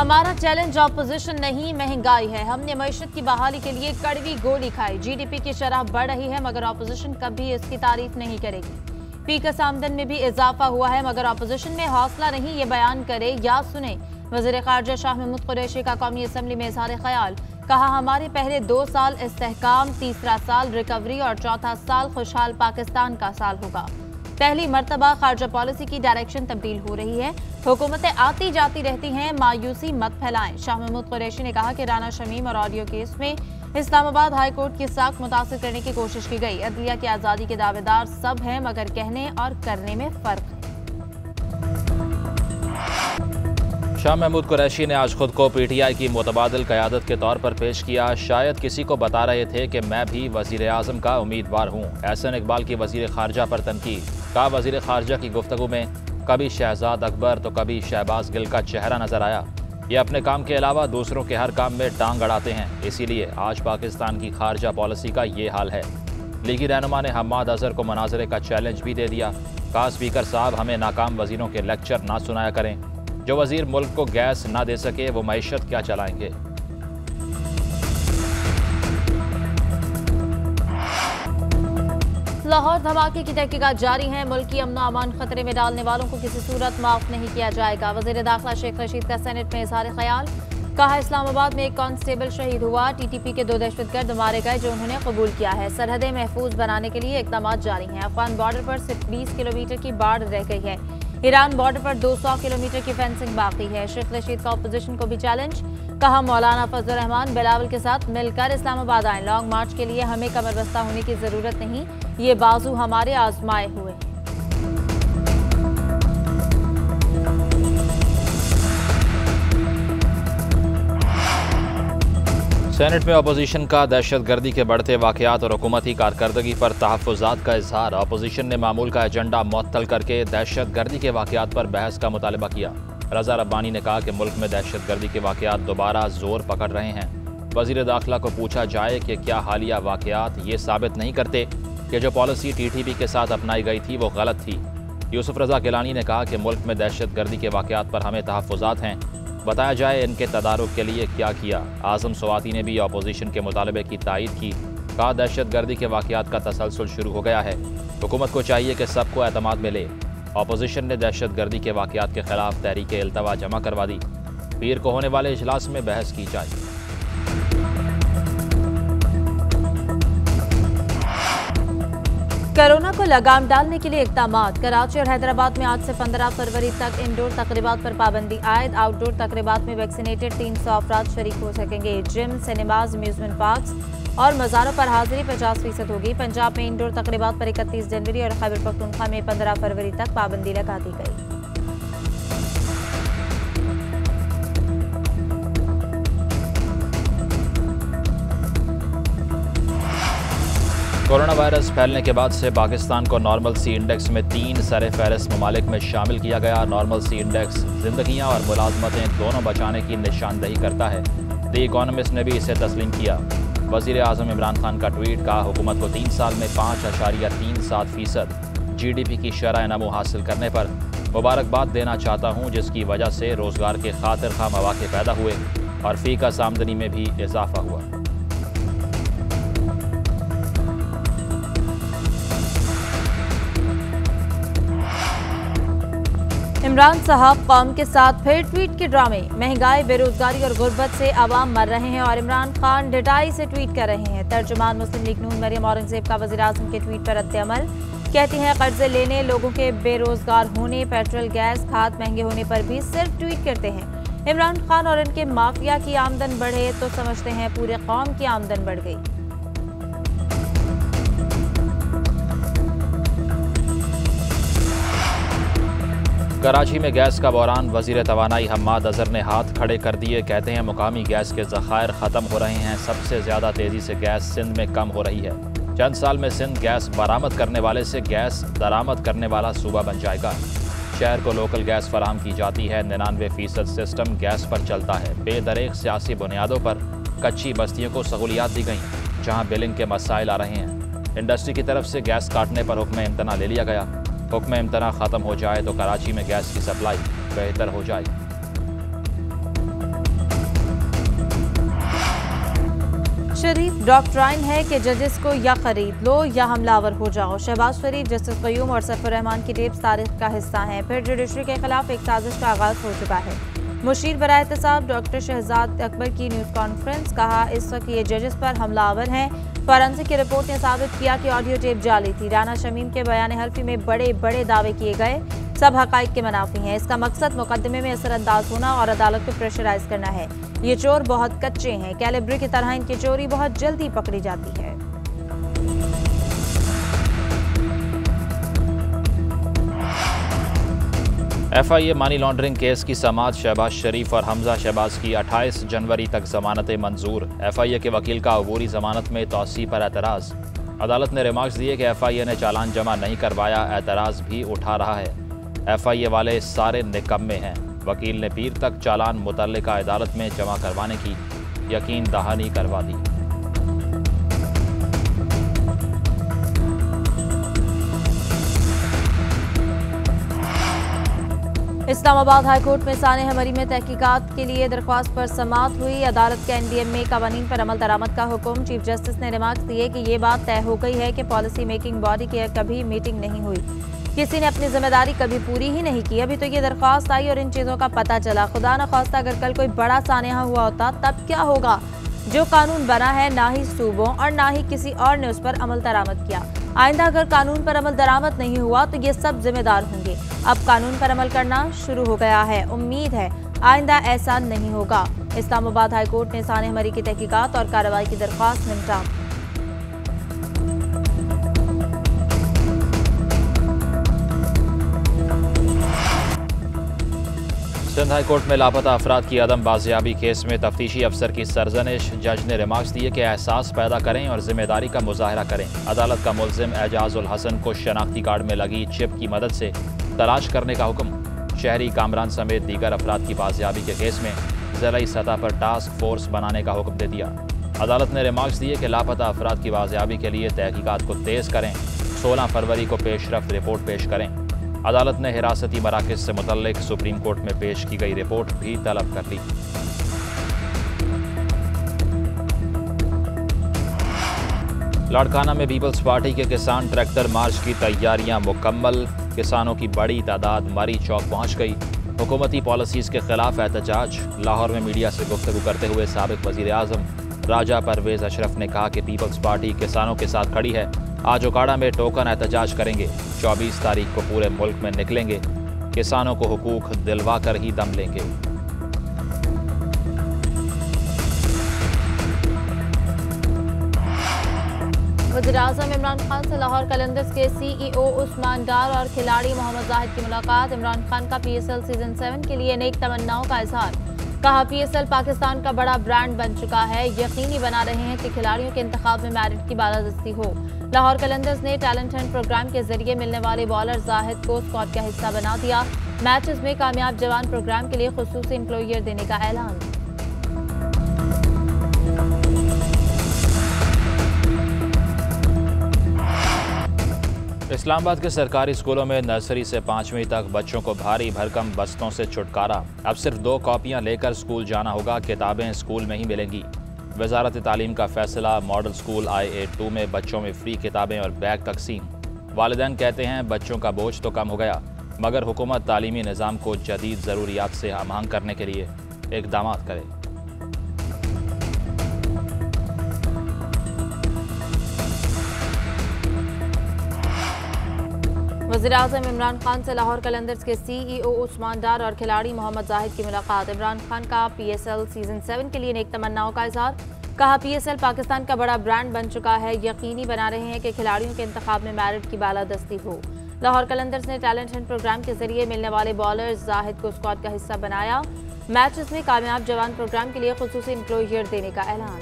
हमारा challenge opposition नहीं महंगाई है। हमने मईशत की बहाली के लिए कड़वी गोली खाई। जीडीपी की शरह बढ़ रही है मगर ऑपोजिशन कभी इसकी तारीफ नहीं करेगी। फीकस आमदन में भी इजाफा हुआ है मगर ऑपोजिशन में हौसला नहीं ये बयान करे या सुने। वज़ीर ख़ारजा शाह महमूद कुरैशी का कौमी असम्बली में इज़हार ख्याल। कहा हमारे पहले 2 साल इस्तेहकाम, तीसरा साल रिकवरी और चौथा साल खुशहाल पाकिस्तान का साल होगा। पहली मर्तबा खारजा पॉलिसी की डायरेक्शन तब्दील हो रही है। हुकूमतें आती जाती रहती हैं, मायूसी मत फैलाएं। शाह महमूद कुरैशी ने कहा कि राना शमीम और ऑडियो केस में इस्लामाबाद हाई कोर्ट की साख मुतासिर करने की कोशिश की गई। अदलिया की आज़ादी के दावेदार सब हैं मगर कहने और करने में फ़र्क है। शाह महमूद कुरैशी ने आज खुद को पीटीआई की मुतबादिल क़यादत के तौर पर पेश किया। शायद किसी को बता रहे थे कि मैं भी वज़ीर आज़म का उम्मीदवार हूँ। एहसन इकबाल की वज़ीर ख़ारजा पर तनकीद। कहा वज़ीर ख़ारजा की गुफ्तगू में कभी शहजाद अकबर तो कभी शहबाज गिल का चेहरा नजर आया। ये अपने काम के अलावा दूसरों के हर काम में टांग अड़ाते हैं, इसीलिए आज पाकिस्तान की खारजा पॉलिसी का ये हाल है। लीगी रहनुमा ने हम्माद अजहर को मुनाजरे का चैलेंज भी दे दिया। कहा स्पीकर साहब हमें नाकाम वजीरों के लेक्चर ना सुनाया करें। जो वजीर मुल्क को गैस ना दे सके वो मईशत क्या चलाएंगे। लाहौर धमाके की तहकीकात जारी है। मुल्क की अमन अमान खतरे में डालने वालों को किसी सूरत माफ नहीं किया जाएगा। वज़ीर दाखिला शेख रशीद का सेनेट में इज़हार ख्याल। कहा इस्लामाबाद में एक कांस्टेबल शहीद हुआ। टीटीपी के 2 दहशतगर्द मारे गए जो उन्होंने कबूल किया है। सरहदें महफूज बनाने के लिए इक़दाम जारी हैं। अफगान बॉर्डर पर सिर्फ 20 किलोमीटर की बाढ़ रह गई है। ईरान बॉर्डर पर 200 किलोमीटर की फेंसिंग बाकी है। शेख रशीद का अपोजिशन को भी चैलेंज। कहा मौलाना फजल रहमान बिलावल के साथ मिलकर इस्लामाबाद आए। लॉन्ग मार्च के लिए हमें कमर बस्ता होने की जरूरत नहीं, ये बाजू हमारे आजमाए हुए। सेनेट में अपोजिशन का दहशतगर्दी के बढ़ते वाक़यात और हुकूमती कारकर्दगी पर तहफ़्फ़ुज़ात का इजहार। अपोजिशन ने मामूल का एजेंडा मुअत्तल करके दहशतगर्दी के वाक़यात पर बहस का मुतालबा किया। रज़ा रब्बानी ने कहा कि मुल्क में दहशतगर्दी के वाक़यात दोबारा जोर पकड़ रहे हैं। वज़ीर दाखिला को पूछा जाए कि क्या हालिया वाक़यात ये साबित नहीं करते कि जो पॉलिसी टीटीपी के साथ अपनाई गई थी वो गलत थी। यूसुफ रज़ा गिलानी ने कहा कि मुल्क में दहशतगर्दी के वाक़यात पर हमें तहफ़्फ़ुज़ात हैं, बताया जाए इनके तदारुक के लिए क्या किया। आज़म स्वाती ने भी अपोजिशन के मुतालबे की तायीद की। कहा दहशतगर्दी के वाक़यात का तसलसल शुरू हो गया है, हुकूमत को चाहिए कि सबको एतमाद मिले। अपोजिशन ने दहशतगर्दी के वाक़यात के खिलाफ तहरीक इल्तवा जमा करवा दी। पीर को होने वाले इजलास में बहस की जाए। कोरोना को लगाम डालने के लिए इक़दामात। कराची और हैदराबाद में आज से 15 फरवरी तक इंडोर तकरीबात पर पाबंदी आयद। आउटडोर तकरीबात में वैक्सीनेटेड 300 अफराद शरीक हो सकेंगे। जिम, सिनेमाज, अम्यूजमेंट पार्क्स और मज़ारों पर हाजिरी 50% होगी। पंजाब में इंडोर तकरीबात पर 31 जनवरी और खैबर पख्तूनख्वा में 15 फरवरी तक पाबंदी लगा दी गई। कोरोना वायरस फैलने के बाद से पाकिस्तान को नॉर्मल सी इंडेक्स में 3 सरे फहरिस्त ममालिक में शामिल किया गया। नॉर्मल सी इंडेक्स जिंदगियां और मुलाजमतें दोनों बचाने की निशानदही करता है। द इकोनॉमिस्ट ने भी इसे तस्लीम किया। वज़ीर आज़म इमरान खान का ट्वीट। कहा हुकूमत को 3 साल में 5.37% GDP की शरह नमो हासिल करने पर मुबारकबाद देना चाहता हूँ, जिसकी वजह से रोज़गार के खातिर खा मौके पैदा हुए और फीकस आमदनी में भी इजाफा हुआ। इमरान साहब कौम के साथ फिर ट्वीट के ड्रामे। महंगाई, बेरोजगारी और गुर्बत से आवाम मर रहे हैं और इमरान खान ढिठाई से ट्वीट कर रहे हैं। तर्जुमान मुस्लिम लीग नून मरियम औरंगजेब का वज़ीर आज़म के ट्वीट पर रद्द-ए-अमल। कहती हैं कर्जे लेने, लोगों के बेरोजगार होने, पेट्रोल गैस खाद महंगे होने पर भी सिर्फ ट्वीट करते हैं। इमरान खान और इनके माफिया की आमदन बढ़े तो समझते हैं पूरे कौम की आमदन बढ़ गई। कराची में गैस का बहरान। वज़ीर तवानाई हम्माद अजहर ने हाथ खड़े कर दिए। कहते हैं मुकामी गैस के ज़खायर ख़त्म हो रहे हैं। सबसे ज़्यादा तेज़ी से गैस सिंध में कम हो रही है। चंद साल में सिंध गैस बरामद करने वाले से गैस दरामद करने वाला सूबा बन जाएगा। शहर को लोकल गैस फराहम की जाती है। 99% सिस्टम गैस पर चलता है। बेदरेक सियासी बुनियादों पर कच्ची बस्तियों को सहूलियात दी गई, जहाँ बिलिंग के मसाइल आ रहे हैं। इंडस्ट्री की तरफ से गैस काटने पर हुक्म इम्तना ले लिया गया। हुक्म इम्तना ख़त्म हो जाए तो कराची में गैस की सप्लाई बेहतर हो जाएगी। शरीफ डॉक्ट्राइन है कि जजेस को या खरीद लो या हमलावर हो जाओ। शहबाज शरीफ, जस्टिस क़य्यूम और सफर रहमान की टेप्स तारीख का हिस्सा हैं। फिर जुडिशरी के खिलाफ एक साजिश का आगाज हो चुका है। मुशीर बराए एहतसाब डॉक्टर शहजाद अकबर की न्यूज़ कॉन्फ्रेंस, कहा इस वक्त ये जजेस पर हमलावर हैं। फॉरेंसिक की रिपोर्ट ने साबित किया कि ऑडियो टेप जाली थी। राना शमीम के बयान हल्फी में बड़े बड़े दावे किए गए, सब हकाइक के मुनाफी हैं। इसका मकसद मुकदमे में असरअंदाज होना और अदालत को प्रेशराइज करना है। ये चोर बहुत कच्चे हैं, कैलिब्री की तरह इनकी चोरी बहुत जल्दी पकड़ी जाती है। FIA मनी लॉन्ड्रिंग केस की समाअत शहबाज शरीफ और हमजा शहबाज की 28 जनवरी तक जमानतें मंजूर। FIA के वकील का अबूरी जमानत में तौसी पर एतराज़। अदालत ने रिमार्क्स दिए कि FIA ने चालान जमा नहीं करवाया, एतराज़ भी उठा रहा है। FIA वाले सारे निकम्मे हैं। वकील ने पीर तक चालान मुतल्लिका अदालत में जमा करवाने की यकीन दहानी करवा दी। इस्लामाबाद हाईकोर्ट में सानेह मरी में तहकीकात के लिए दरख्वास्त पर समाअत हुई। अदालत के NDM में कवानीन पर अमल दरामद का हुक्म। चीफ जस्टिस ने रिमार्क्स दिए कि ये बात तय हो गई है कि पॉलिसी मेकिंग बॉडी की कभी मीटिंग नहीं हुई, किसी ने अपनी जिम्मेदारी कभी पूरी ही नहीं की। अभी तो ये दरख्वास्त आई और इन चीज़ों का पता चला। खुदा न खास्ता अगर कल कोई बड़ा सानेहा हुआ होता तब क्या होगा। जो कानून बना है ना ही सूबों और ना ही किसी और ने उस पर अमल दरामद किया। आइंदा अगर कानून पर अमल दरामद नहीं हुआ तो ये सब जिम्मेदार होंगे। अब कानून पर अमल करना शुरू हो गया है, उम्मीद है आइंदा ऐसा नहीं होगा। इस्लामाबाद हाईकोर्ट ने सानेह मरी की तहकीकात और कार्रवाई की दरख्वास्त निपटा। सिंध हाई कोर्ट में लापता अफराद की अदम बाजियाबी केस में तफ्तीशी अफसर की सरजनिश। जज ने रिमार्क्स दिए कि एहसास पैदा करें और जिम्मेदारी का मुजाहरा करें। अदालत का मुल्जिम एजाजुल हसन को शनाख्ती कार्ड में लगी चिप की मदद से तलाश करने का हुक्म। शहरी कामरान समेत दीगर अफराद की बाजियाबी के केस में ज़िलाई सतह पर टास्क फोर्स बनाने का हुक्म दे दिया। अदालत ने रिमार्क्स दिए कि लापता अफराद की बाजियाबी के लिए तहकीकात को तेज़ करें। 16 फरवरी को पेशरफ्त रिपोर्ट पेश करें। अदालत ने हिरासती मराकज़ से मुतल्लिक सुप्रीम कोर्ट में पेश की गई रिपोर्ट भी तलब कर ली। लाड़काना में पीपल्स पार्टी के किसान ट्रैक्टर मार्च की तैयारियां मुकम्मल। किसानों की बड़ी तादाद मरी चौक पहुंच गई। हुकूमती पॉलिसीज़ के खिलाफ एहतजाज। लाहौर में मीडिया से गुफ्तगू करते हुए साबिक वज़ीर आज़म राजा परवेज़ अशरफ ने कहा कि पीपल्स पार्टी किसानों के साथ खड़ी है। आज ओकाड़ा में टोकन एहतजाज करेंगे। 24 तारीख को पूरे मुल्क में निकलेंगे। किसानों को हुकूक दिलवा कर ही दम लेंगे। वज़ीर-ए-आज़म इमरान खान से लाहौर कलंदर्स के CEO उस्मान डार और खिलाड़ी मोहम्मद जाहिद की मुलाकात। इमरान खान का PSL सीजन 7 के लिए नेक तमन्नाओं का इजहार। कहा PSL पाकिस्तान का बड़ा ब्रांड बन चुका है, यकीनी बना रहे हैं कि खिलाड़ियों के इंतखाब में मेरिट की बालादस्ती हो। लाहौर कलंदर्स ने टैलेंट हंट प्रोग्राम के जरिए मिलने वाले बॉलर जाहिद को स्क्वाड का हिस्सा बना दिया। मैचेस में कामयाब जवान प्रोग्राम के लिए खुसूसी एम्प्लॉयर देने का ऐलान। इस्लामाबाद के सरकारी स्कूलों में नर्सरी से 5वीं तक बच्चों को भारी भरकम बस्तों से छुटकारा। अब सिर्फ 2 कॉपियां लेकर स्कूल जाना होगा, किताबें स्कूल में ही मिलेंगी। वजारत तालीम का फैसला। मॉडल स्कूल IA2 में बच्चों में फ्री किताबें और बैग तकसीम। वालिदैन कहते हैं बच्चों का बोझ तो कम हो गया, मगर हुकूमत तालीमी निज़ाम को जदीद ज़रूरियात से हमआहंग करने के लिए इक़दाम करे। वज़ीर-ए-आज़म इमरान खान से लाहौर कलंदर्स के CEO उस्मान डार और खिलाड़ी मोहम्मद जाहिद की मुलाकात। इमरान खान का PSL सीजन 7 के लिए नेक तमन्नाओं का इजहार। कहा PSL पाकिस्तान का बड़ा ब्रांड बन चुका है, यकीनी बना रहे हैं कि खिलाड़ियों के इंतखाब में मेरिट की बालादस्ती हो। लाहौर कलंदर्स ने टैलेंट हंट प्रोग्राम के जरिए मिलने वाले बॉलर जाहिद को स्क्वाड का हिस्सा बनाया। मैचेस में कामयाब जवान प्रोग्राम के लिए खुसूसी एम्प्लॉयर देने का ऐलान।